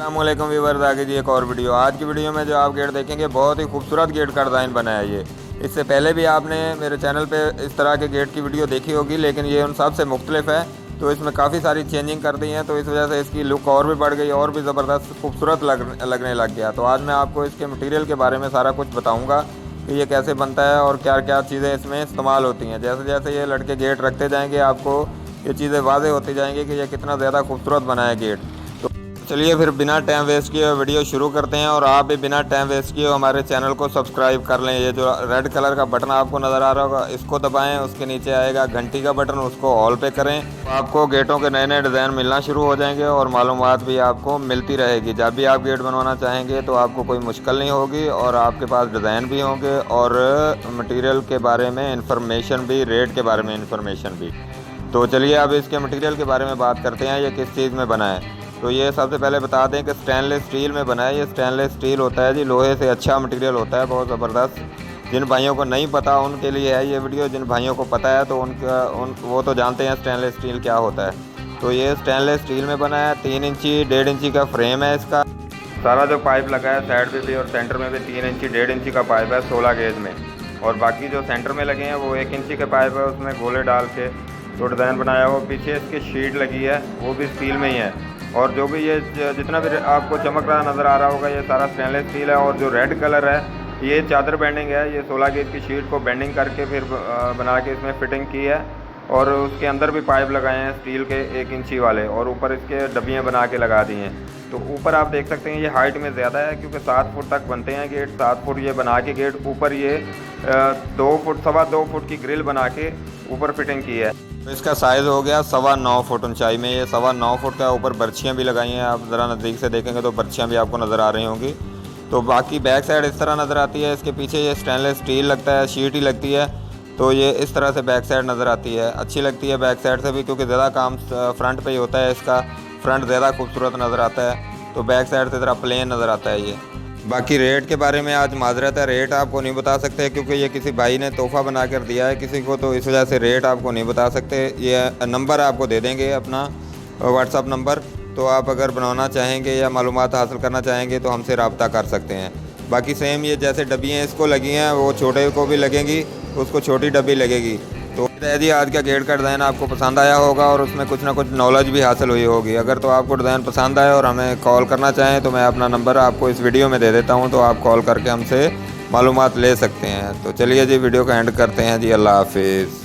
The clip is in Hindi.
अस्सलामुअलैकुम व्यूअर्स, आगे जी एक और वीडियो। आज की वीडियो में जो आप गेट देखेंगे बहुत ही खूबसूरत गेट का डिज़ाइन बना है ये। इससे पहले भी आपने मेरे चैनल पे इस तरह के गेट की वीडियो देखी होगी, लेकिन ये उन सब से मुख्तलिफ है। तो इसमें काफ़ी सारी चेंजिंग कर दी है, तो इस वजह से इसकी लुक और भी बढ़ गई और भी ज़बरदस्त खूबसूरत लगने लग गया। तो आज मैं आपको इसके मटीरियल के बारे में सारा कुछ बताऊँगा कि ये कैसे बनता है और क्या क्या चीज़ें इसमें इस्तेमाल होती हैं। जैसे जैसे ये लड़के गेट रखते जाएंगे आपको ये चीज़ें वाज़ेह होती जाएंगी कि ये कितना ज़्यादा खूबसूरत बना है गेट। चलिए फिर बिना टाइम वेस्ट किए वीडियो शुरू करते हैं, और आप भी बिना टाइम वेस्ट किए हमारे चैनल को सब्सक्राइब कर लें। ये जो रेड कलर का बटन आपको नज़र आ रहा होगा इसको दबाएं, उसके नीचे आएगा घंटी का बटन, उसको ऑल पे करें। आपको गेटों के नए नए डिज़ाइन मिलना शुरू हो जाएंगे और मालूमात भी आपको मिलती रहेगी। जब भी आप गेट बनवाना चाहेंगे तो आपको कोई मुश्किल नहीं होगी और आपके पास डिज़ाइन भी होंगे और मटीरियल के बारे में इंफॉर्मेशन भी, रेट के बारे में इंफॉर्मेशन भी। तो चलिए अब इसके मटीरियल के बारे में बात करते हैं, ये किस चीज़ में बना है। तो ये सबसे पहले बता दें कि स्टेनलेस स्टील में बना है। ये स्टेनलेस स्टील होता है जी, लोहे से अच्छा मटेरियल होता है, बहुत ज़बरदस्त। जिन भाइयों को नहीं पता उनके लिए है ये वीडियो, जिन भाइयों को पता है तो वो तो जानते हैं स्टेनलेस स्टील क्या होता है। तो ये स्टेनलेस स्टील में बना है। 3 इंची 1.5 इंची का फ्रेम है इसका। सारा जो पाइप लगा है साइड पे भी और सेंटर में भी 3 इंची 1.5 इंची का पाइप है 16 गेज में, और बाकी जो सेंटर में लगे हैं वो 1 इंची के पाइप है, उसमें गोले डाल के जो डिज़ाइन बनाया वो पीछे इसकी शीट लगी है वो भी स्टील में ही है। और जो भी ये जितना भी आपको चमक रहा नज़र आ रहा होगा ये सारा स्टेनलेस स्टील है। और जो रेड कलर है ये चादर बेंडिंग है, ये 16 गेज की शीट को बेंडिंग करके फिर बना के इसमें फिटिंग की है। और उसके अंदर भी पाइप लगाए हैं स्टील के 1 इंची वाले, और ऊपर इसके डब्बियाँ बना के लगा दी हैं। तो ऊपर आप देख सकते हैं ये हाइट में ज़्यादा है क्योंकि 7 फुट तक बनते हैं गेट। 7 फुट ये बना के गेट, ऊपर ये 2 फुट 2.25 फुट की ग्रिल बना के ऊपर फिटिंग की है। तो इसका साइज़ हो गया 9.25 फुट ऊंचाई में। ये 9.25 फुट का ऊपर बर्छियाँ भी लगाई हैं, आप ज़रा नज़दीक से देखेंगे तो बर्छियाँ भी आपको नज़र आ रही होंगी। तो बाकी बैक साइड इस तरह नज़र आती है। इसके पीछे ये स्टेनलेस स्टील लगता है, शीट ही लगती है। तो ये इस तरह से बैक साइड नज़र आती है, अच्छी लगती है बैक साइड से भी, क्योंकि ज़्यादा काम फ्रंट पे ही होता है इसका। फ्रंट ज़्यादा खूबसूरत नज़र आता है, तो बैक साइड से ज़रा प्लेन नज़र आता है ये। बाकी रेट के बारे में आज माजरत है, रेट आपको नहीं बता सकते क्योंकि ये किसी भाई ने तोहफ़ा बना कर दिया है किसी को, तो इस वजह से रेट आपको नहीं बता सकते। ये नंबर आपको दे देंगे अपना व्हाट्सअप नंबर, तो आप अगर बनवाना चाहेंगे या मालूमात हासिल करना चाहेंगे तो हमसे रब्ता कर सकते हैं। बाकी सेम ये जैसे डब्बियाँ इसको लगी हैं वो छोटे को भी लगेंगी, उसको छोटी डब्बी लगेगी। तो जी आज का गेट का डिज़ाइन आपको पसंद आया होगा और उसमें कुछ ना कुछ नॉलेज भी हासिल हुई होगी। अगर तो आपको डिज़ाइन पसंद आए और हमें कॉल करना चाहें तो मैं अपना नंबर आपको इस वीडियो में दे देता हूं, तो आप कॉल करके हमसे मालूमात ले सकते हैं। तो चलिए जी वीडियो का एंड करते हैं जी, अल्लाह हाफिज़।